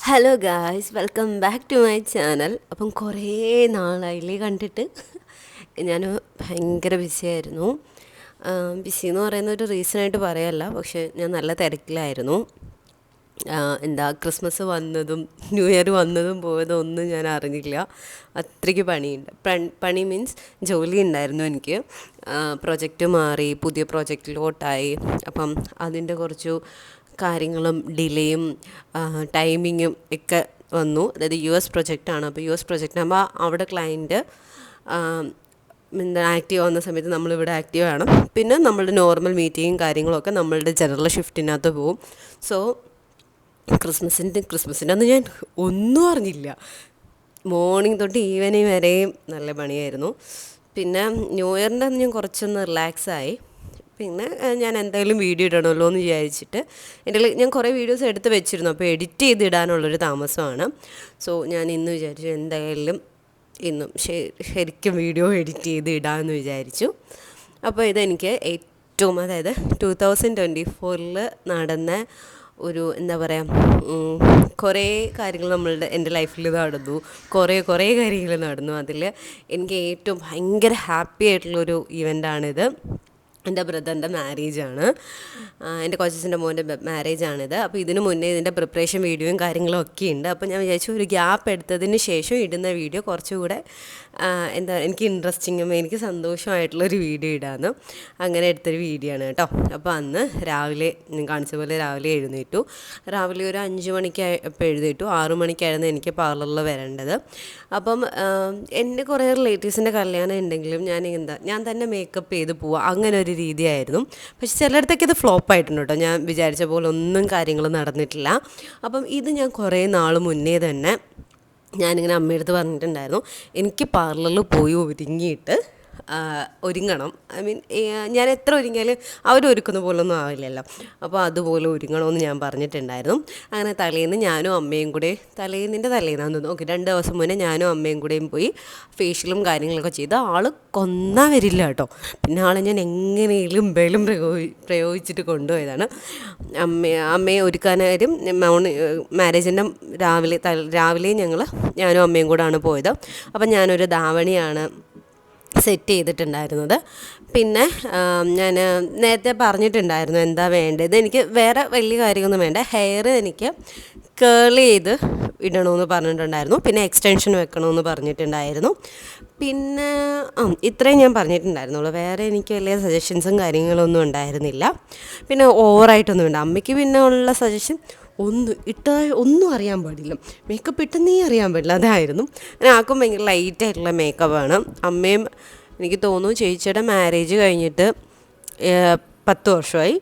Hello guys, welcome back to my channel. അപ്പം കുറേ നാളായില്ലേ കണ്ടിട്ട്. ഞാൻ ഭയങ്കര ബിസിയായിരുന്നു. ബിസി എന്ന് പറയുന്ന ഒരു റീസണായിട്ട് പറയല്ല, പക്ഷേ ഞാൻ നല്ല തിരക്കിലായിരുന്നു. ക്രിസ്മസ് വന്നതും ന്യൂ ഇയർ വന്നതും പോയതും ഒന്നും ഞാൻ അറിഞ്ഞില്ല. അത്രയ്ക്ക് പണിയുണ്ട്. പണി മീൻസ് ജോലി ഉണ്ടായിരുന്നു എനിക്ക്. പ്രൊജക്റ്റ് മാറി, പുതിയ പ്രൊജക്റ്റിലോട്ടായി. അപ്പം അതിൻ്റെ കുറച്ചു കാര്യങ്ങളും ഡിലേയും ടൈമിങ്ങും ഒക്കെ വന്നു. അതായത് പ്രൊജക്റ്റാണ്. അപ്പോൾ പ്രൊജക്റ്റ് ആകുമ്പോൾ അവിടെ ക്ലയൻറ്റ് ആക്റ്റീവ് ആവുന്ന സമയത്ത് നമ്മളിവിടെ ആക്റ്റീവ് ആണ്. പിന്നെ നമ്മളുടെ നോർമൽ മീറ്റിങ്ങും കാര്യങ്ങളൊക്കെ നമ്മളുടെ ജനറൽ ഷിഫ്റ്റിനകത്ത് പോവും. സോ ക്രിസ്മസിൻ്റെ അന്ന് ഞാൻ ഒന്നും അറിഞ്ഞില്ല. മോർണിംഗ് തൊട്ട് ഈവനിങ് വരെയും നല്ല പണിയായിരുന്നു. പിന്നെ ന്യൂ ഇയറിൻ്റെ അന്ന് ഞാൻ കുറച്ചൊന്ന് റിലാക്സായി. പിന്നെ ഞാൻ എന്തായാലും വീഡിയോ ഇടണമല്ലോ എന്ന് വിചാരിച്ചിട്ട് ഞാൻ കുറേ വീഡിയോസ് എടുത്ത് വെച്ചിരുന്നു. അപ്പോൾ എഡിറ്റ് ചെയ്തിടാനുള്ളൊരു താമസമാണ്. സോ ഞാൻ ഇന്ന് വിചാരിച്ചു എന്തായാലും ഇന്നും ശരിക്കും വീഡിയോ എഡിറ്റ് ചെയ്ത് ഇടാമെന്ന് വിചാരിച്ചു. അപ്പോൾ ഇതെനിക്ക് ഏറ്റവും, അതായത് 2024 നടന്ന ഒരു എന്താ പറയുക, കുറേ കാര്യങ്ങൾ എൻ്റെ ലൈഫിൽ നടന്നു. കുറേ കാര്യങ്ങൾ നടന്നു. അതിൽ എനിക്ക് ഏറ്റവും ഭയങ്കര ഹാപ്പി ആയിട്ടുള്ളൊരു ഇവൻ്റാണിത്. എൻ്റെ ബ്രദറിൻ്റെ മാരേജാണ്. എൻ്റെ കൊച്ചച്ഛൻ്റെ മോൻ്റെ മാരേജാണിത്. അപ്പോൾ ഇതിന് മുന്നേ ഇതിൻ്റെ പ്രിപ്പറേഷൻ വീഡിയോയും കാര്യങ്ങളും ഒക്കെ ഉണ്ട്. അപ്പോൾ ഞാൻ വിചാരിച്ചു ഒരു ഗ്യാപ്പ് എടുത്തതിന് ശേഷം ഇടുന്ന വീഡിയോ കുറച്ചുകൂടെ എനിക്ക് ഇൻട്രസ്റ്റിങ്ങും എനിക്ക് സന്തോഷമായിട്ടുള്ളൊരു വീഡിയോ ഇടാമെന്ന് അങ്ങനെ എടുത്തൊരു വീഡിയോ ആണ് കേട്ടോ. അപ്പോൾ അന്ന് രാവിലെ ഞാൻ കാണിച്ച പോലെ രാവിലെ എഴുന്നേറ്റു. രാവിലെ ഒരു 5 മണിക്കായപ്പോൾ എഴുന്നേറ്റു. 6 മണിക്കായിരുന്നു എനിക്ക് പാർലറിൽ വരേണ്ടത്. അപ്പം എൻ്റെ കുറേ റിലേറ്റീവ്സിൻ്റെ കല്യാണം ഉണ്ടെങ്കിലും ഞാൻ തന്നെ മേക്കപ്പ് ചെയ്ത് പോവുക, അങ്ങനെ ഒരു രീതിയായിരുന്നു. പക്ഷെ ചിലയിടത്തൊക്കെ ഇത് ഫ്ലോപ്പായിട്ടുണ്ട് കേട്ടോ. ഞാൻ വിചാരിച്ച പോലെ ഒന്നും കാര്യങ്ങൾ നടന്നിട്ടില്ല. അപ്പം ഇത് ഞാൻ കുറേ നാൾ മുന്നേ തന്നെ ഞാനിങ്ങനെ അമ്മയടുത്ത് പറഞ്ഞിട്ടുണ്ടായിരുന്നു, എനിക്ക് പാർലറിൽ പോയി ഒരുങ്ങണം. ഞാൻ എത്ര ഒരുങ്ങിയാലും അവരൊരുക്കുന്ന പോലൊന്നും ആവില്ലല്ലോ. അപ്പോൾ അതുപോലെ ഒരുങ്ങണമെന്ന് ഞാൻ പറഞ്ഞിട്ടുണ്ടായിരുന്നു. അങ്ങനെ തലേന്ന് ഞാനും അമ്മയും കൂടെ, തലേന്നാന്ന് തോന്നുന്നു, 2 ദിവസം മുന്നേ ഞാനും അമ്മയും കൂടെയും പോയി ഫേഷ്യലും കാര്യങ്ങളൊക്കെ ചെയ്ത് കൊന്നാ വരില്ല കേട്ടോ. പിന്നെ ഞാൻ എങ്ങനെയും ബലം പ്രയോഗിച്ചിട്ട് കൊണ്ടുപോയതാണ്. അമ്മയെ ഒരുക്കാനായാലും മാരേജിൻ്റെ രാവിലെ ഞാനും അമ്മയും കൂടെയാണ് പോയത്. അപ്പം ഞാനൊരു ധാവണിയാണ് സെറ്റ് ചെയ്തിട്ടുണ്ടായിരുന്നത്. പിന്നെ ഞാൻ നേരത്തെ പറഞ്ഞിട്ടുണ്ടായിരുന്നു എന്താ വേണ്ടത്. എനിക്ക് വേറെ വലിയ കാര്യമൊന്നും വേണ്ട. ഹെയർ എനിക്ക് കേൾ ചെയ്ത് ഇടണമെന്ന് പറഞ്ഞിട്ടുണ്ടായിരുന്നു. പിന്നെ എക്സ്റ്റൻഷൻ വെക്കണമെന്ന് പറഞ്ഞിട്ടുണ്ടായിരുന്നു. പിന്നെ ഇത്രയും ഞാൻ പറഞ്ഞിട്ടുണ്ടായിരുന്നുള്ളൂ. വേറെ എനിക്ക് വലിയ സജഷൻസും കാര്യങ്ങളൊന്നും ഉണ്ടായിരുന്നില്ല. പിന്നെ ഓവറായിട്ടൊന്നും വേണ്ട. അമ്മയ്ക്ക് പിന്നെ ഉള്ള സജഷൻ ഒന്നും അറിയാൻ പാടില്ല, മേക്കപ്പ് ഇട്ടെന്നേ അറിയാൻ പാടില്ല, അതായിരുന്നു. ആർക്കും ഭയങ്കര ലൈറ്റായിട്ടുള്ള മേക്കപ്പാണ്. അമ്മയും എനിക്ക് തോന്നുന്നു ചേച്ചിയുടെ മാരേജ് കഴിഞ്ഞിട്ട് 10 വർഷമായി,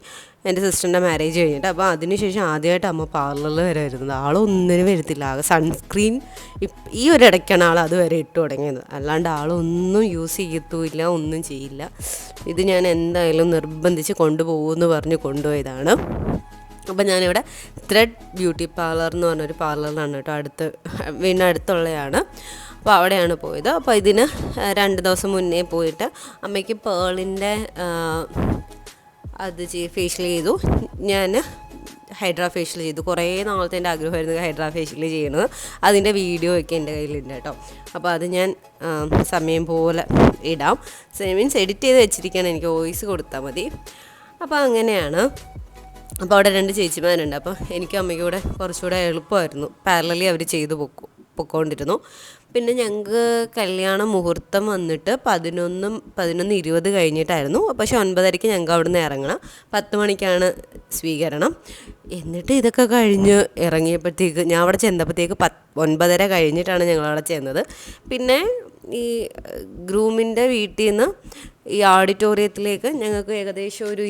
എൻ്റെ സിസ്റ്ററിൻ്റെ മാരേജ് കഴിഞ്ഞിട്ട്. അപ്പോൾ അതിനുശേഷം ആദ്യമായിട്ട് അമ്മ പാർലറിൽ വരെ വരുന്നത്. ആളൊന്നിനും വരത്തില്ല. ആകെ സൺസ്ക്രീൻ ഈ ഒരിടയ്ക്കാണ് അത് വരെ ഇട്ട് തുടങ്ങിയത്. അല്ലാണ്ട് ആളൊന്നും യൂസ് ചെയ്യത്തുമില്ല, ഒന്നും ചെയ്യില്ല. ഇത് ഞാൻ എന്തായാലും നിർബന്ധിച്ച് കൊണ്ടുപോകുമെന്ന് പറഞ്ഞ് കൊണ്ടുപോയതാണ്. അപ്പം ഞാനിവിടെ ത്രെഡ് ബ്യൂട്ടി പാർലർ എന്ന് പറഞ്ഞൊരു പാർലറിലാണ് കേട്ടോ, വീടിനടുത്തുള്ളതാണ്. അപ്പോൾ അവിടെയാണ് പോയത്. അപ്പോൾ ഇതിന് 2 ദിവസം മുന്നേ പോയിട്ട് അമ്മയ്ക്ക് പേളിൻ്റെ ഫേഷ്യൽ ചെയ്തു. ഞാൻ ഹൈഡ്രാ ഫേഷ്യൽ ചെയ്തു. കുറേ നാളത്തെ എൻ്റെ ആഗ്രഹമായിരുന്നു ഹൈഡ്രാ ഫേഷ്യൽ ചെയ്യണത്. അതിൻ്റെ വീഡിയോ ഒക്കെ എൻ്റെ കയ്യിലുണ്ട് കേട്ടോ. അപ്പോൾ അത് ഞാൻ സമയം പോലെ ഇടാം. മീൻസ് എഡിറ്റ് ചെയ്ത് വെച്ചിരിക്കുകയാണ്, എനിക്ക് വോയിസ് കൊടുത്താൽ മതി. അപ്പോൾ അങ്ങനെയാണ്. അപ്പോൾ അവിടെ 2 ചേച്ചിമാരുണ്ട്. അപ്പോൾ എനിക്കും അമ്മയ്ക്കും കൂടെ കുറച്ചുകൂടെ എളുപ്പമായിരുന്നു. പാരലലി അവർ ചെയ്ത് പൊക്കോണ്ടിരുന്നു. പിന്നെ ഞങ്ങൾക്ക് കല്യാണ മുഹൂർത്തം വന്നിട്ട് 11:20 കഴിഞ്ഞിട്ടായിരുന്നു. പക്ഷേ 9:30 ഞങ്ങൾക്ക് അവിടെ നിന്ന് ഇറങ്ങണം. 10 മണിക്കാണ് സ്വീകരണം. എന്നിട്ട് ഇതൊക്കെ കഴിഞ്ഞ് ഇറങ്ങിയപ്പോഴത്തേക്ക് ഞാൻ അവിടെ ചെന്നപ്പോഴത്തേക്ക് 9:30 കഴിഞ്ഞിട്ടാണ് ഞങ്ങളവിടെ ചെന്നത്. പിന്നെ ഈ ഗ്രൂമിൻ്റെ വീട്ടിൽ നിന്ന് ഈ ഓഡിറ്റോറിയത്തിലേക്ക് ഞങ്ങൾക്ക് ഏകദേശം ഒരു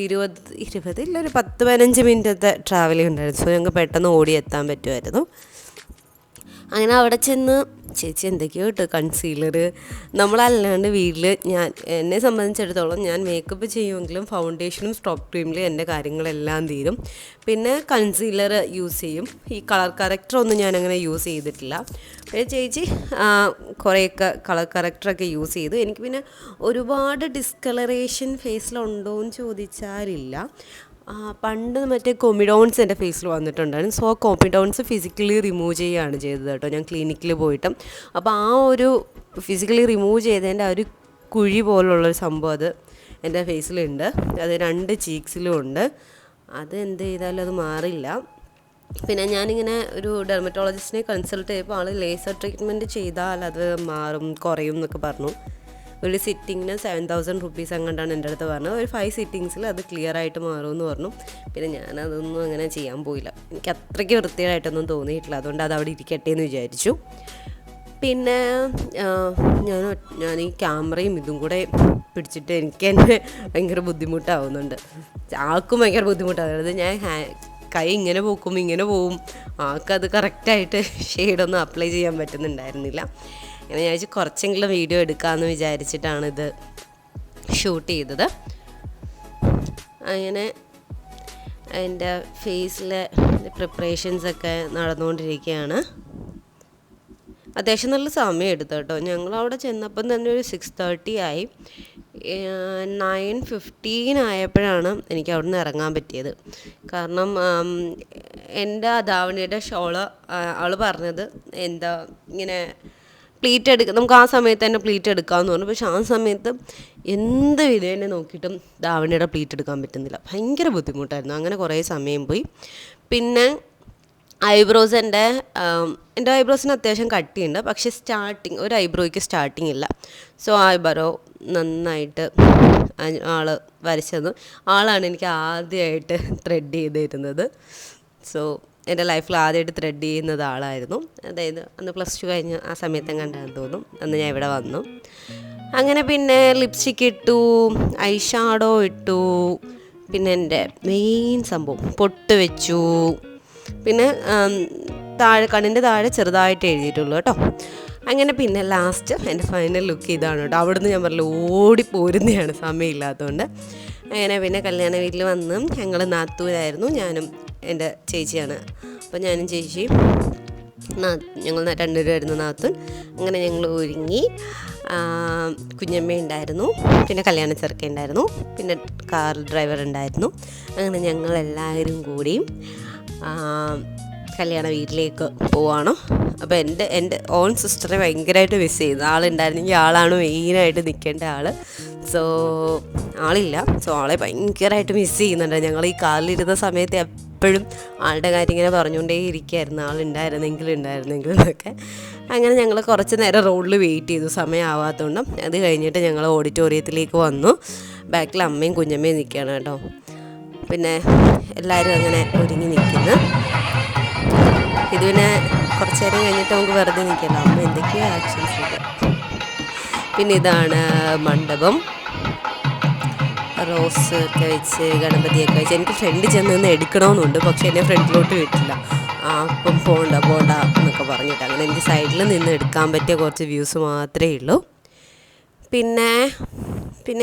10-15 മിനിറ്റത്തെ ട്രാവലിംഗ് ഉണ്ടായിരുന്നു. സോ ഞങ്ങൾക്ക് പെട്ടെന്ന് ഓടിയെത്താൻ പറ്റുമായിരുന്നു. അങ്ങനെ അവിടെ ചെന്ന് ചേച്ചി എന്തൊക്കെയോ ഇട്ട് കൺസീലർ, നമ്മളല്ലാണ്ട് വീട്ടിൽ എന്നെ സംബന്ധിച്ചിടത്തോളം ഞാൻ മേക്കപ്പ് ചെയ്യുമെങ്കിലും ഫൗണ്ടേഷനും സ്ട്രോക്ക് ക്രീമിലും എൻ്റെ കാര്യങ്ങളെല്ലാം തീരും. പിന്നെ കൺസീലർ യൂസ് ചെയ്യും. ഈ കളർ കറക്റ്ററൊന്നും ഞാനങ്ങനെ യൂസ് ചെയ്തിട്ടില്ല. പിന്നെ ചേച്ചി കുറേയൊക്കെ കളർ കറക്റ്ററൊക്കെ യൂസ് ചെയ്തു. എനിക്ക് പിന്നെ ഒരുപാട് ഡിസ്കളറേഷൻ ഫേസിലുണ്ടോ എന്ന് ചോദിച്ചാലില്ല. പണ്ട് മറ്റേ കൊമിഡോൺസ് എൻ്റെ ഫേസിൽ വന്നിട്ടുണ്ടായിരുന്നു. സോ കൊമിഡോൺസ് ഫിസിക്കലി റിമൂവ് ചെയ്യുകയാണ് ചെയ്തത് കേട്ടോ, ഞാൻ ക്ലിനിക്കിൽ പോയിട്ട്. അപ്പോൾ ആ ഒരു ഫിസിക്കലി റിമൂവ് ചെയ്തതിൻ്റെ ആ ഒരു കുഴി പോലുള്ളൊരു സംഭവം അത് എൻ്റെ ഫേസിലുണ്ട്. അത് 2 ചീക്സിലും ഉണ്ട്. അത് എന്ത് ചെയ്താലും അത് മാറില്ല. പിന്നെ ഞാനിങ്ങനെ ഒരു ഡെർമറ്റോളജിസ്റ്റിനെ കൺസൾട്ട് ചെയ്തപ്പോൾ ആൾ ലേസർ ട്രീറ്റ്മെൻറ്റ് ചെയ്താൽ അത് മാറും, കുറയും എന്നൊക്കെ പറഞ്ഞു. ഒരു സിറ്റിങ്ങിന് 7,000 റുപ്പീസ് അങ്ങോട്ടാണ് എൻ്റെ അടുത്ത് പറഞ്ഞത്. ഒരു 5 സിറ്റിങ്സിൽ അത് ക്ലിയർ ആയിട്ട് മാറുമെന്ന് പറഞ്ഞു. പിന്നെ ഞാനതൊന്നും അങ്ങനെ ചെയ്യാൻ പോയില്ല, എനിക്ക് അത്രയ്ക്ക് വൃത്തിയായിട്ടൊന്നും തോന്നിയിട്ടില്ല. അതുകൊണ്ട് അത് അവിടെ ഇരിക്കട്ടെ എന്ന് വിചാരിച്ചു. പിന്നെ ഞാൻ ഈ ക്യാമറയും ഇതും കൂടെ പിടിച്ചിട്ട് എനിക്ക് തന്നെ ഭയങ്കര ബുദ്ധിമുട്ടാവുന്നുണ്ട്. ആൾക്കും ഭയങ്കര ബുദ്ധിമുട്ടാവുന്നത്. ഞാൻ കൈ ഇങ്ങനെ പോക്കും ഇങ്ങനെ പോവും, ആൾക്കത് കറക്റ്റായിട്ട് ഷെയ്ഡൊന്നും അപ്ലൈ ചെയ്യാൻ പറ്റുന്നുണ്ടായിരുന്നില്ല. അങ്ങനെ ഞാൻ കുറച്ചെങ്കിലും വീഡിയോ എടുക്കാമെന്ന് വിചാരിച്ചിട്ടാണിത് ഷൂട്ട് ചെയ്തത്. അങ്ങനെ എൻ്റെ ഫേസിലെ പ്രിപ്പറേഷൻസൊക്കെ നടന്നുകൊണ്ടിരിക്കുകയാണ്. അത്യാവശ്യം നല്ല സമയം എടുത്തു കേട്ടോ. ഞങ്ങളവിടെ ചെന്നപ്പം തന്നെ ഒരു 6:30 ആയി. 9:15 ആയപ്പോഴാണ് എനിക്ക് അവിടെ നിന്ന് ഇറങ്ങാൻ പറ്റിയത്. കാരണം എൻ്റെ ധാവണിയുടെ ഷോള് ആൾ പറഞ്ഞത് എന്താ ഇങ്ങനെ പ്ലീറ്റ് എടുക്കുക, നമുക്ക് ആ സമയത്ത് തന്നെ പ്ലീറ്റ് എടുക്കാമെന്ന് പറഞ്ഞു. പക്ഷെ ആ സമയത്ത് എന്ത് വിധേനെ നോക്കിയിട്ടും ധാവണിയുടെ പ്ലീറ്റ് എടുക്കാൻ പറ്റുന്നില്ല, ഭയങ്കര ബുദ്ധിമുട്ടായിരുന്നു. അങ്ങനെ കുറേ സമയം പോയി. പിന്നെ ഐബ്രോസ് എൻ്റെ ഐബ്രോസിന് അത്യാവശ്യം കട്ടിയുണ്ട്, പക്ഷേ ഒരു ഐബ്രോയ്ക്ക് സ്റ്റാർട്ടിങ് ഇല്ല. സോ ഐബ്രോ നന്നായിട്ട് ആൾ വരച്ചത്. ആളാണ് എനിക്ക് ആദ്യമായിട്ട് ത്രെഡ് ചെയ്ത് തരുന്നത്. സോ എൻ്റെ ലൈഫിൽ ആദ്യമായിട്ട് ത്രെഡ് ചെയ്യുന്നത് ആളായിരുന്നു. അതായത് അന്ന് +2 കഴിഞ്ഞ് ആ സമയത്തും കണ്ടാന്ന് തോന്നും, അന്ന് ഞാൻ ഇവിടെ വന്നു. അങ്ങനെ പിന്നെ ലിപ്സ്റ്റിക്ക് ഇട്ടു, ഐ ഷാഡോ ഇട്ടു, പിന്നെ എൻ്റെ മെയിൻ സംഭവം പൊട്ട് വെച്ചു. പിന്നെ കണ്ണിൻ്റെ താഴെ ചെറുതായിട്ട് എഴുതിയിട്ടുള്ളൂ കേട്ടോ. അങ്ങനെ പിന്നെ ലാസ്റ്റ് എൻ്റെ ഫൈനൽ ലുക്ക് ഇതാണ് കേട്ടോ. അവിടുന്ന് ഞാൻ പറഞ്ഞില്ല ഓടിപ്പോരുന്നതാണ് സമയമില്ലാത്തതുകൊണ്ട്. അങ്ങനെ പിന്നെ കല്യാണ വീട്ടിൽ വന്ന് ഞങ്ങൾ നാത്തൂരായിരുന്നു, ഞാനും എൻ്റെ ചേച്ചിയാണ്. അപ്പോൾ ഞാനും ചേച്ചിയും ഞങ്ങൾ 2 പേരായിരുന്നു നാത്തൂൻ. അങ്ങനെ ഞങ്ങൾ ഒരുങ്ങി. കുഞ്ഞമ്മ ഉണ്ടായിരുന്നു, പിന്നെ കല്യാണ ചെറുക്കൻ ഉണ്ടായിരുന്നു, പിന്നെ കാർ ഡ്രൈവർ ഉണ്ടായിരുന്നു. അങ്ങനെ ഞങ്ങളെല്ലാവരും കൂടി കല്യാണ വീട്ടിലേക്ക് പോവാണ്. അപ്പോൾ എൻ്റെ ഓൺ സിസ്റ്ററെ ഭയങ്കരമായിട്ട് മിസ് ചെയ്യുന്നു. ആളുണ്ടായിരുന്നെങ്കിൽ ആളാണ് മെയിനായിട്ട് നിൽക്കേണ്ട ആൾ. സോ ആളില്ല. സോ ആളെ ഭയങ്കരമായിട്ട് മിസ് ചെയ്യുന്നുണ്ട്. ഞങ്ങൾ ഈ കാറിലിരുന്ന സമയത്ത് എപ്പോഴും ആളുടെ കാര്യം ഇങ്ങനെ പറഞ്ഞുകൊണ്ടേ ഇരിക്കുകയായിരുന്നു, ആളുണ്ടായിരുന്നെങ്കിൽ എന്നൊക്കെ. അങ്ങനെ ഞങ്ങൾ കുറച്ച് നേരം റോഡിൽ വെയിറ്റ് ചെയ്തു, സമയമാവാത്തതുകൊണ്ട്. അത് കഴിഞ്ഞിട്ട് ഞങ്ങൾ ഓഡിറ്റോറിയത്തിലേക്ക് വന്നു. ബാക്കിൽ അമ്മയും കുഞ്ഞമ്മയും നിൽക്കുകയാണ് കേട്ടോ. പിന്നെ എല്ലാവരും അങ്ങനെ ഒരുങ്ങി നിൽക്കുന്നു. ഇത് പിന്നെ കുറച്ച് നേരം കഴിഞ്ഞിട്ട് നമുക്ക് വെറുതെ നിൽക്കല്ലോ, അമ്മ എന്തൊക്കെയോ ആക്ഷൻസ് ഉണ്ട്. പിന്നെ ഇതാണ് മണ്ഡപം, റോസ് ഒക്കെ വെച്ച് ഗണപതിയൊക്കെ വെച്ച്. എനിക്ക് ഫ്രണ്ട് ചെന്ന് നിന്ന് എടുക്കണമെന്നുണ്ട്, പക്ഷേ എന്നെ ഫ്രണ്ടിലോട്ട് വിട്ടില്ല. അപ്പം പോണ്ട എന്നൊക്കെ പറഞ്ഞിട്ട് അങ്ങനെ എനിക്ക് സൈഡിൽ നിന്ന് എടുക്കാൻ പറ്റിയ കുറച്ച് വ്യൂസ് മാത്രമേ ഉള്ളൂ. പിന്നെ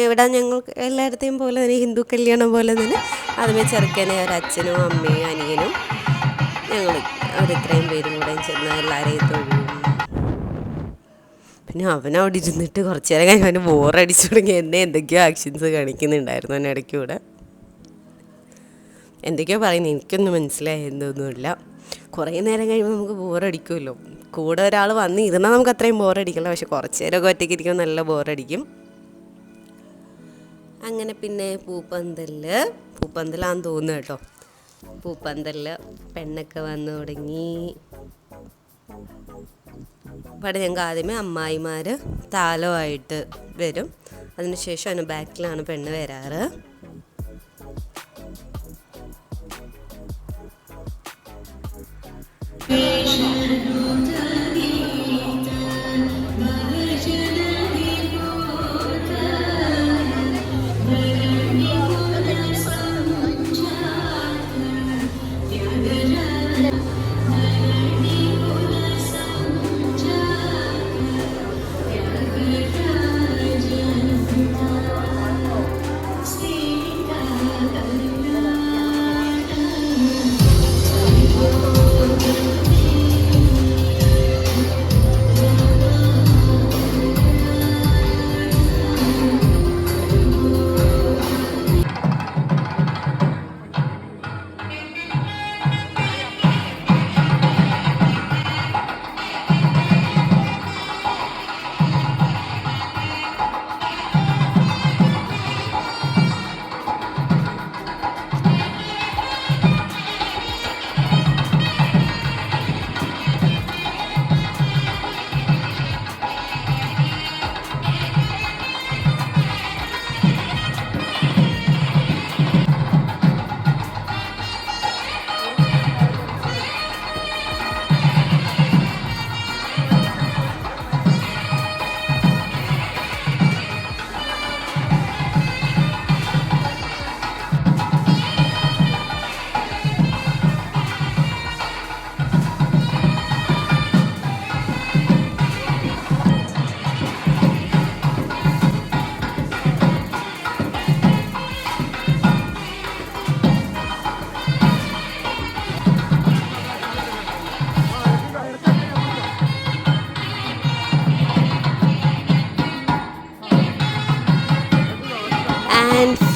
ഇവിടെ ഞങ്ങൾക്ക് എല്ലായിടത്തെയും പോലെ തന്നെ ഹിന്ദു കല്യാണം പോലെ തന്നെ അതുമേ ചെറുക്കനെ ഒരച്ഛനും അമ്മയും അനിയനും അവരിത്രയും പേരും കൂടെ ചെന്ന് എല്ലാവരെയും തൊഴും. പിന്നെ അവനവിടെ ഇരുന്നിട്ട് കുറച്ച് നേരം കഴിഞ്ഞ് അവന് ബോറടിച്ചു തുടങ്ങി. എന്നെ എന്തൊക്കെയോ ആക്ഷൻസ് കാണിക്കുന്നുണ്ടായിരുന്നു അവൻ ഇടയ്ക്കൂടെ. എന്തൊക്കെയോ പറയുന്നത് എനിക്കൊന്നും മനസ്സിലായതൊന്നുമില്ല. കുറേ നേരം കഴിയുമ്പോൾ നമുക്ക് ബോറടിക്കുമല്ലോ. കൂടെ ഒരാൾ വന്ന് ഇരുന്നാൽ നമുക്ക് അത്രയും ബോറടിക്കില്ല, പക്ഷെ കുറച്ച് നേരമൊക്കെ ഒറ്റയ്ക്ക് ഇരിക്കുമ്പോൾ നല്ല ബോറടിക്കും. അങ്ങനെ പിന്നെ പൂപ്പന്തലാന്ന് തോന്നുന്നു കേട്ടോ. പൂപ്പന്തലിൽ പെണ്ണൊക്കെ വന്ന് തുടങ്ങി. ഇവിടെ ഞങ്ങൾക്ക് ആദ്യമേ അമ്മായിമാർ താലമായിട്ട് വരും, അതിനുശേഷം അതിന് ബാക്കിലാണ് പെണ്ണ് വരാറ്.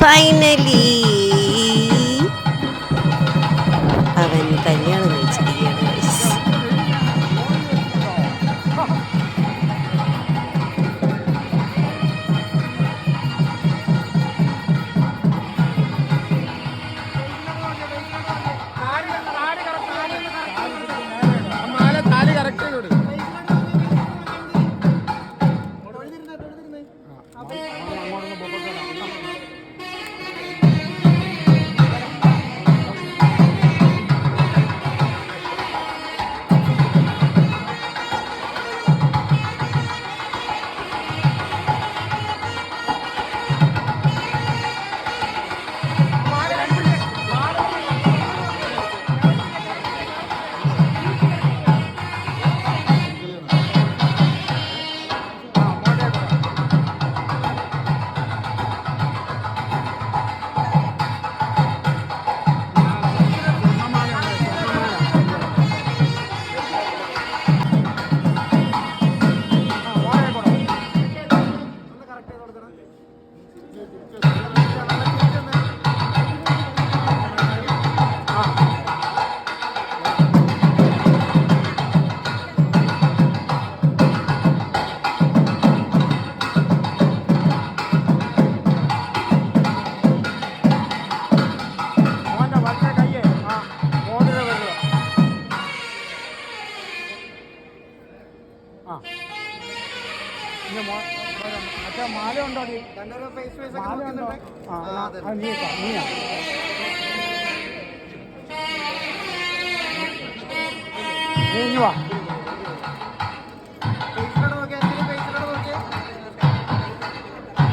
ഫൈനലി അവൻ കല്യാണം കഴിച്ചിരിക്കുകയാണ് guys.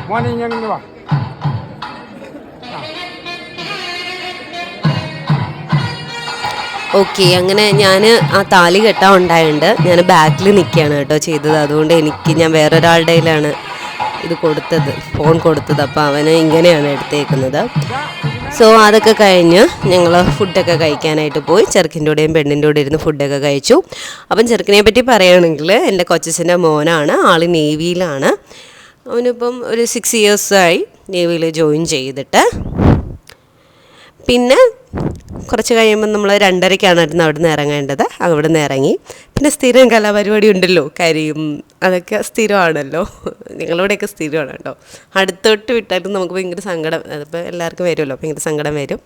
മോനെ ഇങ്ങനെ വാ. ഓക്കെ, അങ്ങനെ ഞാൻ ആ താലി കെട്ടാൻ ഉണ്ടായിട്ടുണ്ട്. ഞാൻ ബാക്കിൽ നിൽക്കുകയാണ് കേട്ടോ ചെയ്തത്. അതുകൊണ്ട് ഞാൻ വേറൊരാളുടെ കയ്യിലാണ് ഇത് കൊടുത്തത്, ഫോൺ കൊടുത്തത്. അപ്പോൾ അവന് ഇങ്ങനെയാണ് എടുത്തേക്കുന്നത്. സോ അതൊക്കെ കഴിഞ്ഞ് ഞങ്ങൾ ഫുഡൊക്കെ കഴിക്കാനായിട്ട് പോയി. ചെറുക്കിൻ്റെ കൂടെയും പെണ്ണിൻ്റെ കൂടെ ഇരുന്ന് ഫുഡൊക്കെ കഴിച്ചു. അപ്പം ചെറുക്കിനെ പറ്റി പറയുകയാണെങ്കിൽ എൻ്റെ കൊച്ചച്ഛൻ്റെ മോനാണ്, ആൾ നേവിയിലാണ്. അവനിപ്പം ഒരു 6 ഇയേഴ്സായി നേവിയിൽ ജോയിൻ ചെയ്തിട്ട്. പിന്നെ കുറച്ച് കഴിയുമ്പോൾ നമ്മൾ 2:30 അവിടെ നിന്ന് ഇറങ്ങേണ്ടത്. അവിടെ നിന്ന് ഇറങ്ങി. പിന്നെ സ്ഥിരം കലാപരിപാടി ഉണ്ടല്ലോ, കരിയും, അതൊക്കെ സ്ഥിരമാണല്ലോ. നിങ്ങളിവിടെയൊക്കെ സ്ഥിരമാണ് കേട്ടോ. അടുത്തോട്ട് വിട്ടാലും നമുക്ക് ഭയങ്കര സങ്കടം, അതിപ്പോൾ എല്ലാവർക്കും വരുമല്ലോ, ഭയങ്കര സങ്കടം വരും.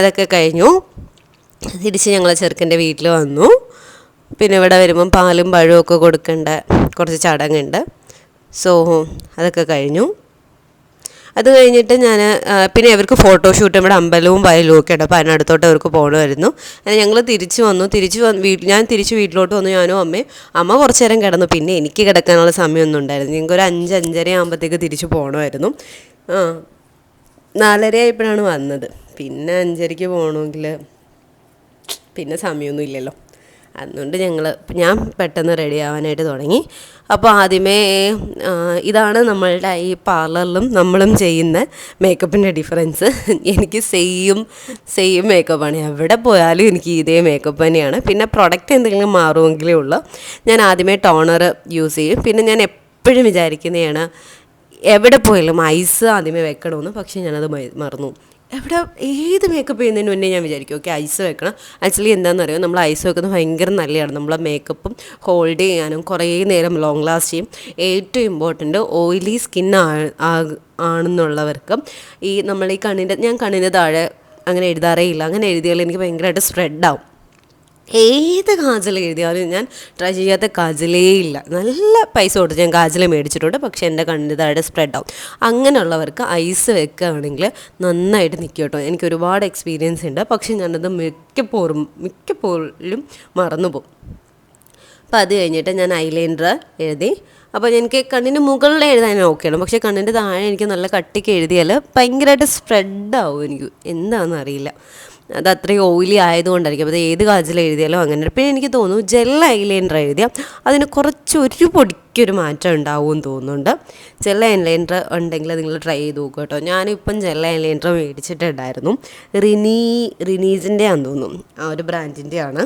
അതൊക്കെ കഴിഞ്ഞു. തിരിച്ച് ഞങ്ങൾ ചെറുക്കൻ്റെ വീട്ടിൽ വന്നു. പിന്നെ ഇവിടെ വരുമ്പം പാലും പഴവും ഒക്കെ കൊടുക്കേണ്ട കുറച്ച് ചടങ്ങുണ്ട്. സോ അതൊക്കെ കഴിഞ്ഞു. അത് കഴിഞ്ഞിട്ട് പിന്നെ അവർക്ക് ഫോട്ടോഷൂട്ട് ഇവിടെ അമ്പലവും വയലും ഒക്കെ ഉണ്ട്. അപ്പോൾ അതിനടുത്തോട്ട് അവർക്ക് പോകണമായിരുന്നു. അങ്ങനെ ഞങ്ങൾ തിരിച്ച് വന്നു. ഞാൻ തിരിച്ച് വീട്ടിലോട്ട് വന്നു, ഞാനും അമ്മയും. അമ്മ കുറച്ച് നേരം കിടന്നു. പിന്നെ എനിക്ക് കിടക്കാനുള്ള സമയമൊന്നും ഉണ്ടായിരുന്നു. ഞങ്ങൾക്ക് ഒരു 5-5:30 ആകുമ്പോഴത്തേക്ക് തിരിച്ച് പോകണമായിരുന്നു. 4:30 ആയപ്പോഴാണ് വന്നത്. പിന്നെ 5:30 പോകണമെങ്കിൽ പിന്നെ സമയമൊന്നും ഇല്ലല്ലോ. അതുകൊണ്ട് ഞാൻ പെട്ടെന്ന് റെഡി ആവാനായിട്ട് തുടങ്ങി. അപ്പോൾ ആദ്യമേ ഇതാണ് നമ്മളുടെ ഈ പാർലറിലും നമ്മളും ചെയ്യുന്ന മേക്കപ്പിൻ്റെ ഡിഫറൻസ്. എനിക്ക് സെയിം മേക്കപ്പാണ്, എവിടെ പോയാലും എനിക്ക് ഇതേ മേക്കപ്പ് തന്നെയാണ്. പിന്നെ പ്രൊഡക്റ്റ് എന്തെങ്കിലും മാറുമെങ്കിലേ ഉള്ളൂ. ഞാൻ ആദ്യമേ ടോണർ യൂസ് ചെയ്യും. പിന്നെ ഞാൻ എപ്പോഴും വിചാരിക്കുന്നതാണ് എവിടെ പോയാലും ഐസ് ആദ്യമേ വെക്കണമെന്ന്. പക്ഷേ ഞാനത് മറന്നു. ഏത് മേക്കപ്പ് ചെയ്യുന്നതിന് മുന്നേ ഞാൻ വിചാരിക്കും ഓക്കെ ഐസ് വെക്കണം. ആക്ച്വലി എന്താണെന്നറിയോ, നമ്മൾ ഐസ് വെക്കുന്നത് ഭയങ്കര നല്ലതാണ്. നമ്മളെ മേക്കപ്പും ഹോൾഡ് ചെയ്യാനും കുറേ നേരം ലോങ് ലാസ്റ്റ് ചെയ്യും. ഏറ്റവും ഇമ്പോർട്ടൻറ്റ് ഓയിലി സ്കിൻ ആണെന്നുള്ളവർക്ക് നമ്മൾ ഞാൻ കണ്ണിൻ്റെ താഴെ അങ്ങനെ എഴുതാറേ ഇല്ല. അങ്ങനെ എഴുതിയാൽ എനിക്ക് ഭയങ്കരമായിട്ട് സ്പ്രെഡാവും. ഏത് കാജൽ എഴുതിയാലും ഞാൻ ട്രൈ ചെയ്യാത്ത കാജലേ ഇല്ല. നല്ല പൈസ കൊടുത്ത് ഞാൻ കാജൽ മേടിച്ചിട്ടുണ്ട്, പക്ഷേ എൻ്റെ കണ്ണിൻ്റെ താഴെ സ്പ്രെഡാവും. അങ്ങനെയുള്ളവർക്ക് ഐസ് വെക്കുകയാണെങ്കിൽ നന്നായിട്ട് നിൽക്കും കേട്ടോ. എനിക്ക് ഒരുപാട് എക്സ്പീരിയൻസ് ഉണ്ട്, പക്ഷേ ഞാനത് മിക്കപ്പോഴും മറന്നുപോകും. അപ്പോൾ അത് കഴിഞ്ഞിട്ട് ഞാൻ ഐലൈനർ എഴുതി. അപ്പോൾ എനിക്ക് കണ്ണിന് മുകളിൽ എഴുതാൻ ഓക്കെയാണ്, പക്ഷേ കണ്ണിൻ്റെ താഴെ എനിക്ക് നല്ല കട്ടിക്ക് എഴുതിയാൽ ഭയങ്കരമായിട്ട് സ്പ്രെഡാവും. എനിക്ക് എന്താണെന്ന് അറിയില്ല, അത് അത്രയും ഓയിലി ആയതുകൊണ്ടായിരിക്കും. അപ്പോൾ ഏത് കാജൽ എഴുതിയാലും അങ്ങനെ. പിന്നെ എനിക്ക് തോന്നുന്നു ജെൽ ഐലൈനർ എഴുതിയാൽ അതിന് ഒരു പൊടിക്കൊരു മാറ്റം ഉണ്ടാവുമെന്ന് തോന്നുന്നുണ്ട്. ജെൽ ഐലൈനർ ഉണ്ടെങ്കിൽ നിങ്ങൾ ട്രൈ ചെയ്ത് നോക്കുക കേട്ടോ. ഞാനിപ്പം ജെൽ ഐലൈനർ മേടിച്ചിട്ടുണ്ടായിരുന്നു. റിനീസിൻ്റെ ആണെന്ന് തോന്നുന്നു, ആ ഒരു ബ്രാൻഡിൻ്റെയാണ്.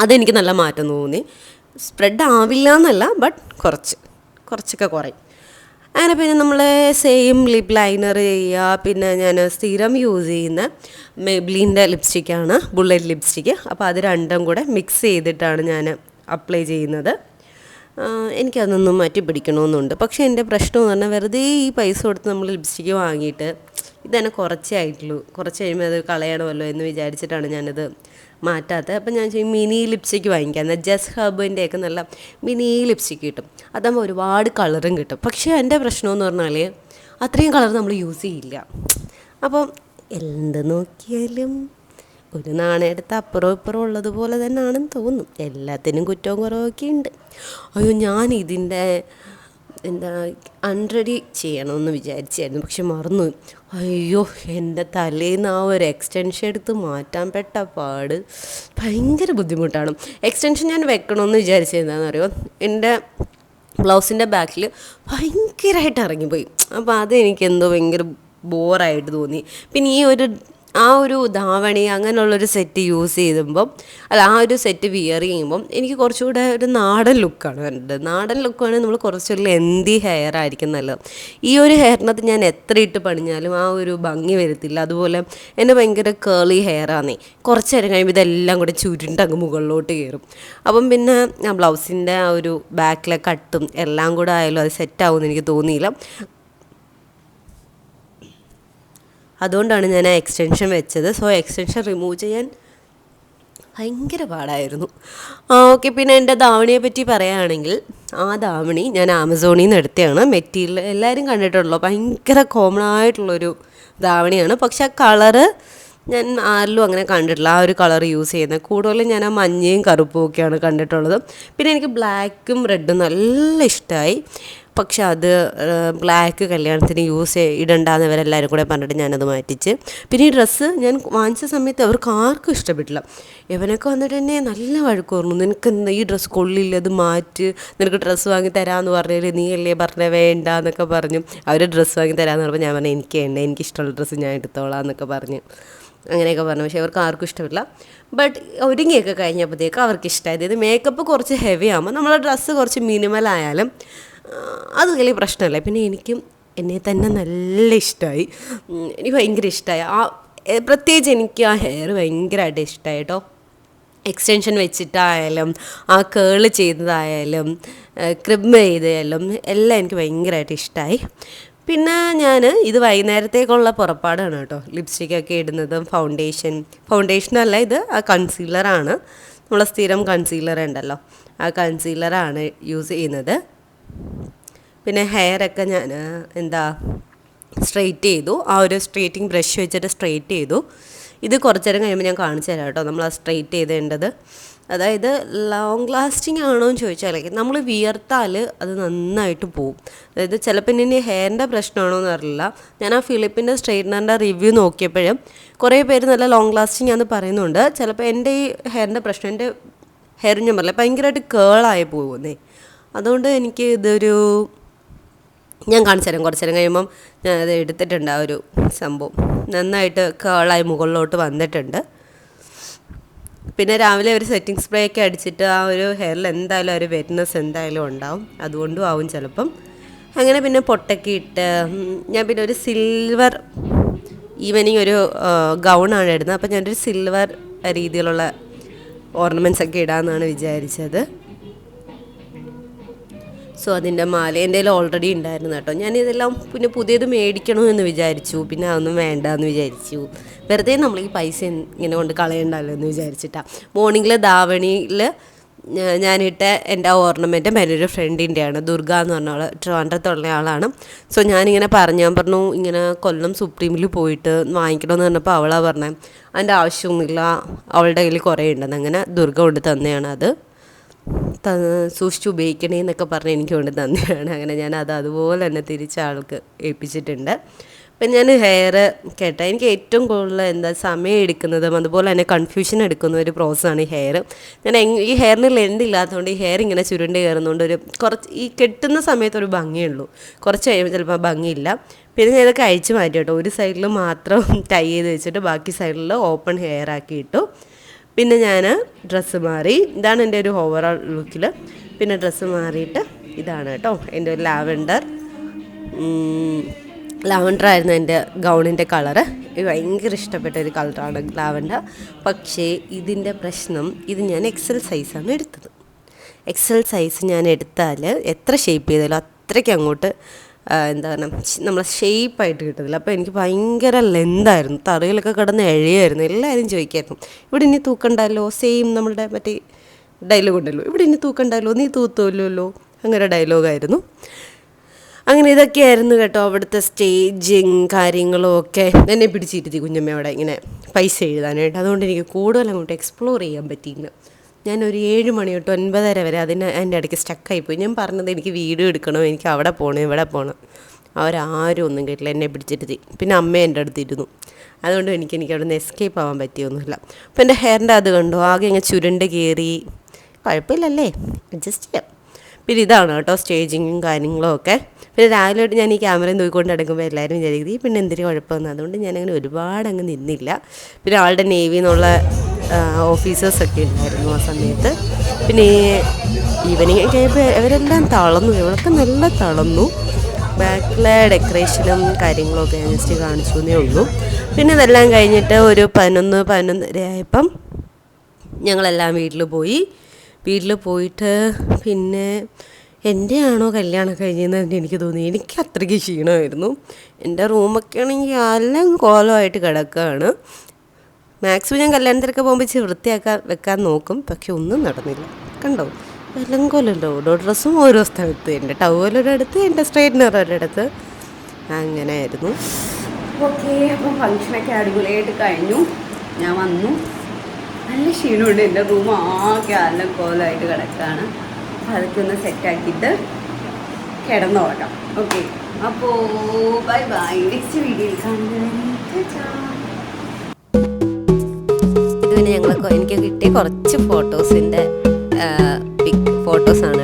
അതെനിക്ക് നല്ല മാറ്റം തോന്നി. സ്പ്രെഡ് ആവില്ല എന്നല്ല, ബട്ട് കുറച്ചൊക്കെ കുറയും. അങ്ങനെ പിന്നെ നമ്മൾ സെയിം ലിപ് ലൈനർ ചെയ്യുക. പിന്നെ ഞാൻ സ്ഥിരം യൂസ് ചെയ്യുന്ന മെബ്ലിൻ്റെ ലിപ്സ്റ്റിക്കാണ്, ബുള്ളറ്റ് ലിപ്സ്റ്റിക്ക്. അപ്പോൾ അത് രണ്ടും കൂടെ മിക്സ് ചെയ്തിട്ടാണ് ഞാൻ അപ്ലൈ ചെയ്യുന്നത്. എനിക്കതൊന്നും മാറ്റി പിടിക്കണമെന്നുണ്ട്. പക്ഷേ എൻ്റെ പ്രശ്നം എന്ന് പറഞ്ഞാൽ വെറുതെ ഈ പൈസ കൊടുത്ത് നമ്മൾ ലിപ്സ്റ്റിക്ക് വാങ്ങിയിട്ട് ഇതന്നെ കുറച്ചേ ആയിട്ടുള്ളൂ, കുറച്ച് കഴിയുമ്പോൾ അത് കളയണമല്ലോ എന്ന് വിചാരിച്ചിട്ടാണ് ഞാനത് മാറ്റാത്തത്. അപ്പം ഞാൻ ചെയ്യും മിനി ലിപ്സ്റ്റിക്ക് വാങ്ങിക്കാം. എന്നാൽ ജസ്റ്റ് ഹർബിൻ്റെയൊക്കെ നല്ല മിനി ലിപ്സ്റ്റിക്ക് കിട്ടും. അതാകുമ്പോൾ ഒരുപാട് കളറും കിട്ടും. പക്ഷേ എൻ്റെ പ്രശ്നമെന്ന് പറഞ്ഞാൽ അത്രയും കളർ നമ്മൾ യൂസ് ചെയ്യില്ല. അപ്പം എന്ത് നോക്കിയാലും ഒരു നാണയെടുത്ത് അപ്പുറം ഇപ്പുറം ഉള്ളതുപോലെ തന്നെയാണെന്ന് തോന്നും. എല്ലാത്തിനും കുറ്റവും കുറവൊക്കെ ഉണ്ട്. അയ്യോ, ഞാൻ ഇതിൻ്റെ അൺറെഡി ചെയ്യണമെന്ന് വിചാരിച്ചായിരുന്നു, പക്ഷെ മറന്നു. അയ്യോ, എൻ്റെ തലേന്ന് ആ ഒരു എക്സ്റ്റൻഷൻ എടുത്ത് മാറ്റാൻ പെട്ട പാട് ഭയങ്കര ബുദ്ധിമുട്ടാണ്. എക്സ്റ്റൻഷൻ ഞാൻ വെക്കണമെന്ന് വിചാരിച്ചതെന്താണെന്ന് അറിയോ, എൻ്റെ ബ്ലൗസിൻ്റെ ബാക്കിൽ ഭയങ്കരമായിട്ട് ഇറങ്ങിപ്പോയി. അപ്പോൾ അതെനിക്കെന്തോ ഭയങ്കര ബോറായിട്ട് തോന്നി. പിന്നെ ആ ഒരു ധാവണി അങ്ങനെയുള്ളൊരു സെറ്റ് യൂസ് ചെയ്യുമ്പം, ആ ഒരു സെറ്റ് വിയർ ചെയ്യുമ്പം എനിക്ക് കുറച്ചുകൂടെ ഒരു നാടൻ ലുക്കാണ് വേണ്ടത്. നാടൻ ലുക്കാണെങ്കിൽ നമ്മൾ കുറച്ചൊരു ലെന്തി ഹെയർ ആയിരിക്കും നല്ലത്. ഈ ഒരു ഹെയറിനകത്ത് ഞാൻ എത്ര ഇട്ട് പണിഞ്ഞാലും ആ ഒരു ഭംഗി വരത്തില്ല. അതുപോലെ എൻ്റെ ഭയങ്കര കേളി ഹെയറാണേ, കുറച്ച് നേരം കഴിയുമ്പോൾ ഇതെല്ലാം കൂടെ ചുരുണ്ടങ്ങ് മുകളിലോട്ട് കയറും. അപ്പം പിന്നെ ആ ബ്ലൗസിൻ്റെ ആ ഒരു ബാക്കിലെ കട്ടും എല്ലാം കൂടെ ആയാലും അത് സെറ്റാവുമെന്ന് എനിക്ക് തോന്നിയില്ല. അതുകൊണ്ടാണ് ഞാൻ ആ എക്സ്റ്റൻഷൻ വെച്ചത്. സോ എക്സ്റ്റൻഷൻ റിമൂവ് ചെയ്യാൻ ഭയങ്കര പാടായിരുന്നു. ഓക്കെ, പിന്നെ എൻ്റെ ധാവണിയെ പറ്റി പറയുകയാണെങ്കിൽ, ആ ധാവണി ഞാൻ ആമസോണിൽ നിന്ന് എടുത്തതാണ്. മെറ്റീരിയൽ എല്ലാവരും കണ്ടിട്ടുള്ളൂ, ഭയങ്കര കോമൺ ആയിട്ടുള്ളൊരു ധാവണിയാണ്. പക്ഷെ ആ കളറ് ഞാൻ ആരിലും അങ്ങനെ കണ്ടിട്ടില്ല, ആ ഒരു കളർ യൂസ് ചെയ്യുന്നത്. കൂടുതലും ഞാൻ ആ മഞ്ഞയും കറുപ്പും ഒക്കെയാണ് കണ്ടിട്ടുള്ളത്. പിന്നെ എനിക്ക് ബ്ലാക്കും റെഡും നല്ല ഇഷ്ടമായി. പക്ഷെ അത് ബ്ലാക്ക് കല്യാണത്തിന് ഇടണ്ടെന്നവരെല്ലാവരും കൂടെ പറഞ്ഞിട്ട് ഞാനത് മാറ്റിച്ച്. പിന്നെ ഈ ഡ്രസ്സ് ഞാൻ വാങ്ങിച്ച സമയത്ത് അവർക്ക് ആർക്കും ഇഷ്ടപ്പെട്ടില്ല. ഇവനൊക്കെ വന്നിട്ട് തന്നെ നല്ല വഴക്ക് പറഞ്ഞു, നിനക്ക് എന്താ ഈ ഡ്രസ്സ് കൊള്ളില്ല, അത് മാറ്റ്, നിനക്ക് ഡ്രസ്സ് വാങ്ങി തരാമെന്ന് പറഞ്ഞാൽ നീ അല്ലേ പറഞ്ഞത് വേണ്ട എന്നൊക്കെ പറഞ്ഞു. അവർ ഡ്രസ്സ് വാങ്ങി തരാമെന്ന് പറഞ്ഞപ്പോൾ ഞാൻ പറഞ്ഞു എനിക്കിഷ്ടമുള്ള ഡ്രസ്സ് ഞാൻ എടുത്തോളാം എന്നൊക്കെ പറഞ്ഞു. അങ്ങനെയൊക്കെ പറഞ്ഞു. പക്ഷേ അവർക്ക് ആർക്കും ഇഷ്ടമില്ല. ബട്ട് ഒരുങ്ങിയൊക്കെ കഴിഞ്ഞപ്പോഴത്തേക്ക് അവർക്ക് ഇഷ്ടമായത്. ഇത് മേക്കപ്പ് കുറച്ച് ഹെവി ആകുമ്പോൾ നമ്മളെ ഡ്രസ്സ് കുറച്ച് മിനിമലായാലും അത് വലിയ പ്രശ്നമല്ല. പിന്നെ എന്നെ തന്നെ നല്ല ഇഷ്ടമായി. എനിക്ക് ഭയങ്കര ഇഷ്ടമായി. പ്രത്യേകിച്ച് എനിക്ക് ആ ഹെയർ ഭയങ്കരമായിട്ട് ഇഷ്ടമായി കേട്ടോ. എക്സ്റ്റൻഷൻ വെച്ചിട്ടായാലും ആ കേള് ചെയ്തതായാലും ക്രിം ചെയ്തായാലും എല്ലാം എനിക്ക് ഭയങ്കരമായിട്ട് ഇഷ്ടമായി. പിന്നെ ഞാൻ ഇത് വൈകുന്നേരത്തേക്കുള്ള പുറപ്പാടാണ് കേട്ടോ. ലിപ്സ്റ്റിക്കൊക്കെ ഇടുന്നതും ഫൗണ്ടേഷനല്ല, ഇത് ആ കൺസീലറാണ്. നമ്മളെ സ്ഥിരം കൺസീലർ ഉണ്ടല്ലോ, ആ കൺസീലറാണ് യൂസ് ചെയ്യുന്നത്. പിന്നെ ഹെയറൊക്കെ ഞാൻ സ്ട്രെയിറ്റ് ചെയ്തു. ആ ഒരു സ്ട്രെയിറ്റിംഗ് ബ്രഷ് വെച്ചിട്ട് സ്ട്രെയിറ്റ് ചെയ്തു. ഇത് കുറച്ച് നേരം കഴിയുമ്പോൾ ഞാൻ കാണിച്ചു തരാം കേട്ടോ, നമ്മൾ ആ സ്ട്രെയിറ്റ് ചെയ്തേണ്ടത്. അതായത് ലോങ് ലാസ്റ്റിംഗ് ആണോ എന്ന് ചോദിച്ചാൽ നമ്മൾ വിയർത്താൽ അത് നന്നായിട്ട് പോവും. അതായത് ചിലപ്പോൾ ഇനി ഹെയറിൻ്റെ പ്രശ്നമാണോ എന്ന് അറിയില്ല. ഞാൻ ആ ഫിലിപ്പിൻ്റെ സ്ട്രെയിറ്റ്നറിൻ്റെ റിവ്യൂ നോക്കിയപ്പോഴും കുറേ പേര് നല്ല ലോങ് ലാസ്റ്റിംഗ് ആണെന്ന് പറയുന്നുണ്ട്. ചിലപ്പോൾ എൻ്റെ ഈ ഹെയറിൻ്റെ പ്രശ്നം, എൻ്റെ ഹെയർ ഞാൻ പറഞ്ഞില്ല ഭയങ്കരമായിട്ട് കേളായി പോകുന്നേ. അതുകൊണ്ട് എനിക്ക് ഞാൻ കാണിച്ചു തരാം. കുറച്ച് നേരം കഴിയുമ്പം ഞാനത് എടുത്തിട്ടുണ്ട്. ആ ഒരു സംഭവം നന്നായിട്ട് കേളായി മുകളിലോട്ട് വന്നിട്ടുണ്ട്. പിന്നെ രാവിലെ ഒരു സെറ്റിംഗ് സ്പ്രേ ഒക്കെ അടിച്ചിട്ട് ആ ഒരു ഹെയറിൽ എന്തായാലും ഒരു വെറ്റ്നസ് എന്തായാലും ഉണ്ടാവും, അതുകൊണ്ടും ആവും ചിലപ്പം. അങ്ങനെ പിന്നെ പൊട്ടൊക്കെ ഇട്ട് ഞാൻ പിന്നെ ഒരു സിൽവർ ഈവനിങ് ഒരു ഗൗണാണ് ഇടുന്നത്. അപ്പോൾ ഞാനൊരു സിൽവർ രീതിയിലുള്ള ഓർണമെൻറ്റ്സ് ഒക്കെ ഇടാമെന്നാണ് വിചാരിച്ചത്. സോ അതിൻ്റെ മാല എൻ്റെ കയ്യിൽ ഓൾറെഡി ഉണ്ടായിരുന്നു കേട്ടോ. ഞാനിതെല്ലാം പിന്നെ പുതിയത് മേടിക്കണമെന്ന് വിചാരിച്ചു. പിന്നെ അതൊന്നും വേണ്ടെന്ന് വിചാരിച്ചു. വെറുതെ നമ്മൾ ഈ പൈസ ഇങ്ങനെ കൊണ്ട് കളയണ്ടല്ലോ എന്ന് വിചാരിച്ചിട്ടാണ്. മോർണിംഗിൽ ധാവണിയിൽ ഞാനിട്ട എൻ്റെ ആ ഓർണമെൻറ്റ് എൻ്റെ ഒരു ഫ്രണ്ടിൻ്റെയാണ്, ദുർഗ എന്ന് പറഞ്ഞ ആൾ, ട്രിവാൻഡ്രത്തുള്ള ആളാണ്. സോ ഞാൻ പറഞ്ഞു ഇങ്ങനെ കൊല്ലം സുപ്രീമിൽ പോയിട്ട് വാങ്ങിക്കണമെന്ന് പറഞ്ഞപ്പോൾ അവളാണ് പറഞ്ഞത് അതിൻ്റെ ആവശ്യമൊന്നുമില്ല, അവളുടെ കയ്യിൽ കുറേ ഉണ്ടെന്ന്. അങ്ങനെ ദുർഗ കൊണ്ട് തന്നെയാണ് അത്. സൂക്ഷിച്ച് ഉപയോഗിക്കണേ എന്നൊക്കെ പറഞ്ഞ് എനിക്ക് കൊണ്ട് തന്നെയാണ്. അങ്ങനെ ഞാൻ അതുപോലെ തന്നെ തിരിച്ച ആൾക്ക് ഏൽപ്പിച്ചിട്ടുണ്ട്. അപ്പം ഞാൻ ഹെയർ എനിക്ക് ഏറ്റവും കൂടുതൽ സമയം എടുക്കുന്നതും അതുപോലെ തന്നെ കൺഫ്യൂഷൻ എടുക്കുന്ന ഒരു പ്രോസസ്സാണ് ഈ ഹെയർ. ഞാൻ ഈ ഹെയറിന് ലെന്ത് ഇല്ലാത്തതുകൊണ്ട് ഈ ഹെയർ ഇങ്ങനെ ചുരുണ്ട് കയറുന്നതുകൊണ്ട് കുറച്ച് ഈ കെട്ടുന്ന സമയത്തൊരു ഭംഗിയുള്ളൂ, കുറച്ച് കഴിയുമ്പോൾ ചിലപ്പോൾ ഭംഗിയില്ല. പിന്നെ ഞാൻ ഇതൊക്കെ അഴിച്ച് മാറ്റി കേട്ടോ. ഒരു സൈഡിൽ മാത്രം ടൈ ചെയ്ത് വെച്ചിട്ട് ബാക്കി സൈഡിൽ ഓപ്പൺ ഹെയർ ആക്കി ഇട്ടു. പിന്നെ ഞാൻ ഡ്രസ്സ് മാറി. ഇതാണ് എൻ്റെ ഒരു ഓവറോൾ ലുക്കിൽ. പിന്നെ ഡ്രസ്സ് മാറിയിട്ട് ഇതാണ് കേട്ടോ എൻ്റെ ഒരു ലാവെൻഡർ ലാവൻഡർ ആയിരുന്നു എൻ്റെ ഗൗണിൻ്റെ കളറ്. ഭയങ്കര ഇഷ്ടപ്പെട്ട ഒരു കളറാണ് ലാവൻഡർ. പക്ഷേ ഇതിൻ്റെ പ്രശ്നം, ഇത് ഞാൻ എക്സൽ സൈസാണ് എടുത്തത്. എക്സൽ സൈസ് ഞാൻ എടുത്താൽ എത്ര ഷേപ്പ് ചെയ്താലും അത്രയ്ക്ക് അങ്ങോട്ട് എന്താ പറയുക, നമ്മളെ ഷേപ്പായിട്ട് കിട്ടത്തില്ല. അപ്പോൾ എനിക്ക് ഭയങ്കര ലെന്തായിരുന്നു, തറയിലൊക്കെ കിടന്ന് എഴയായിരുന്നു. എല്ലാവരും ചോദിക്കായിരുന്നു, ഇവിടെ ഇനി തൂക്കണ്ടല്ലോ. സെയിം നമ്മളുടെ മറ്റേ ഡയലോഗ് ഉണ്ടല്ലോ, ഇവിടെ ഇനി തൂക്കണ്ടല്ലോ, നീ തൂത്തുമല്ലോ, അങ്ങനെ ഡയലോഗായിരുന്നു. അങ്ങനെ ഇതൊക്കെയായിരുന്നു കേട്ടോ അവിടുത്തെ സ്റ്റേജിങ് കാര്യങ്ങളും ഒക്കെ. എന്നെ പിടിച്ചിരുത്തി കുഞ്ഞമ്മയോടെ ഇങ്ങനെ പൈസ എഴുതാനായിട്ട്. അതുകൊണ്ട് എനിക്ക് കൂടുതൽ അങ്ങോട്ട് എക്സ്പ്ലോർ ചെയ്യാൻ പറ്റിയില്ല. ഞാനൊരു 7 മണി തൊട്ട് 9:30 വരെ അതിൻ്റെ ഇടയ്ക്ക് സ്റ്റക്കായിപ്പോയി. ഞാൻ പറഞ്ഞത് എനിക്ക് വീഡിയോ എടുക്കണം, എനിക്ക് അവിടെ പോകണം, ഇവിടെ പോകണം. അവരാരും ഒന്നും കേട്ടില്ല, എന്നെ പിടിച്ചിരുത്തി. പിന്നെ അമ്മ എൻ്റെ അടുത്തിരുന്നു. അതുകൊണ്ട് എനിക്ക് അവിടെ നിന്ന് എസ്കേപ്പ് ആവാൻ പറ്റിയൊന്നുമില്ല. അപ്പോൾ എൻ്റെ ഹെയറിൻ്റെ അത് കണ്ടു, ആകെ ഇങ്ങനെ ചുരുണ്ട് കയറി. കുഴപ്പമില്ലല്ലേ, അഡ്ജസ്റ്റ് ചെയ്യാം. പിന്നെ ഇതാണ് കേട്ടോ സ്റ്റേജിങ്ങും കാര്യങ്ങളും ഒക്കെ. പിന്നെ രാവിലെ തൊട്ട് ഞാൻ ഈ ക്യാമറയും തൂക്കിക്കൊണ്ട് നടക്കുമ്പോൾ എല്ലാവരും വിചാരിക്കും പിന്നെ എന്തിനു കുഴപ്പമെന്ന്. അതുകൊണ്ട് ഞാനങ്ങനെ ഒരുപാട് അങ്ങ് നിന്നില്ല. പിന്നെ ആളുടെ നേവിയിൽ നിന്നുള്ള ഓഫീസേഴ്സൊക്കെ ഉണ്ടായിരുന്നു ആ സമയത്ത്. പിന്നെ ഈവനിങ് ഒക്കെ ആയപ്പോൾ അവരെല്ലാം തളർന്നു, ഇവളൊക്കെ നല്ല തളർന്നു. ബാക്കിലെ ഡെക്കറേഷനും കാര്യങ്ങളൊക്കെ ഞാൻ ജസ്റ്റ് കാണിച്ചു എന്നേ ഉള്ളൂ. പിന്നെ ഇതെല്ലാം കഴിഞ്ഞിട്ട് ഒരു 11-11:30 ആയപ്പം ഞങ്ങളെല്ലാം വീട്ടിൽ പോയിട്ട് പിന്നെ എൻ്റെ ആണോ കല്യാണം കഴിഞ്ഞതെന്ന് എനിക്ക് തോന്നി. എനിക്ക് അത്രയ്ക്ക് ക്ഷീണമായിരുന്നു. എൻ്റെ റൂമൊക്കെ ആണെങ്കിൽ എല്ലാം കോലമായിട്ട് കിടക്കുകയാണ്. മാക്സിമം ഞാൻ കല്യാണത്തിനൊക്കെ പോകുമ്പോൾ ഇച്ചിരി വൃത്തിയാക്കാൻ വെക്കാൻ നോക്കും, പക്ഷെ ഒന്നും നടന്നില്ല. കണ്ടോ, എല്ലാം കോലല്ലോ. ഓരോ ഡ്രസ്സും ഓരോ സ്ഥലത്ത്, എൻ്റെ ടവലൊരിടത്ത്, എൻ്റെ സ്ട്രെയിറ്റ്നർ ഒരിടത്ത്, അങ്ങനെയായിരുന്നു. ഓക്കെ, അപ്പം ഫങ്ഷനൊക്കെ അടിപൊളിയായിട്ട് കഴിഞ്ഞു. ഞാൻ വന്നു, നല്ല ക്ഷീണമുണ്ട്. എൻ്റെ റൂം ആകെ എല്ലാം കോലമായിട്ട് കിടക്കുകയാണ്. അപ്പോൾ അതൊക്കെ ഒന്ന് സെറ്റാക്കിയിട്ട് കിടന്നോട്ടാം. ഓക്കെ, അപ്പോൾ ബൈ ബൈ, നെക്സ്റ്റ് വീഡിയോയിൽ കാണുന്നത്. ഇത് പിന്നെ എനിക്ക് കിട്ടിയ കുറച്ച് ഫോട്ടോസിൻ്റെ ഫോട്ടോസാണ്